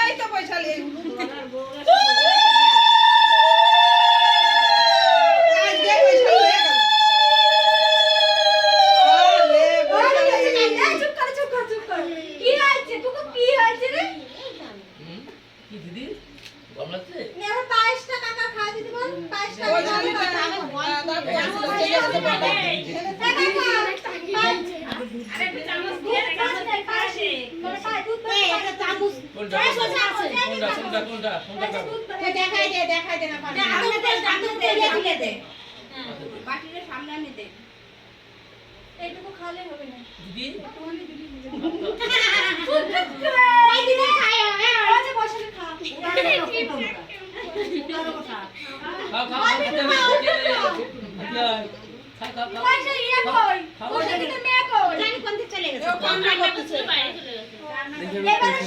এই তো পয়সা নিয়ে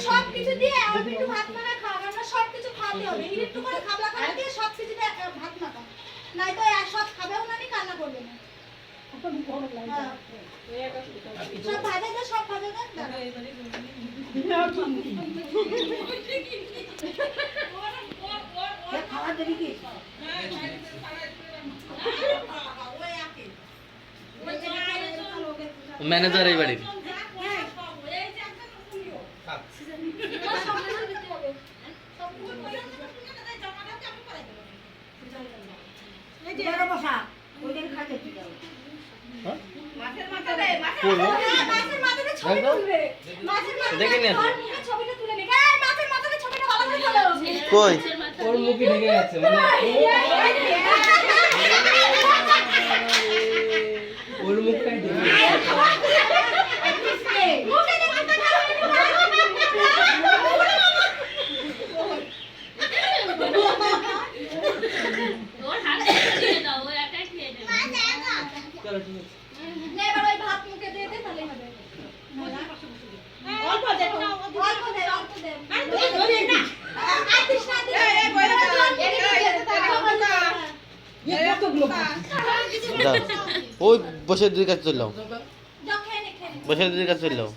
সবকিছু দিয়ে অল্প একটু ভাত মাখা খাও, আমরা সবকিছু খাওয়াতে হবে। একটু করে খাবলা খাওয়া দিয়ে সবকিছু দিয়ে ভাত মাখা, নাই তো আর সব খাবেও না, নি কান্না করবে না। সব ভাজা দে, সব ভাজা দে। খাওয়া দেবি কি? ম্যানেজার এই বাড়ির কই ওর মুখে ঢেকে যাচ্ছে মানে ওর মুখটাই ঢেকে ওই বসে দুই কাছে চললাম, বসে দুই কাছে চললাম।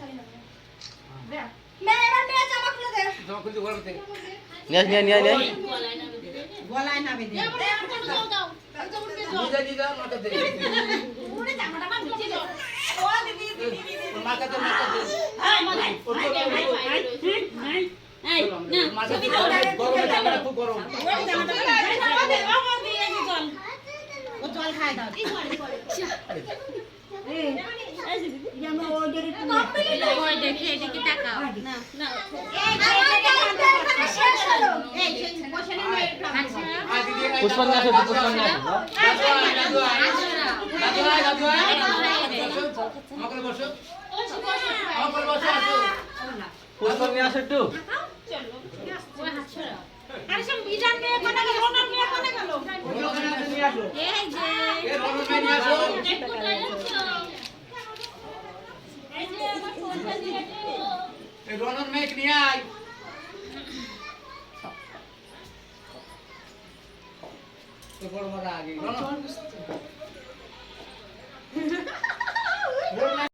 নিয়ে নিয়ে নিয়ে নিয়ে জল খাই দাও। পুষ্পা নিয়ে আসো একটু। রনন মেঘ নিয়ে আয়। বড় বড় আগে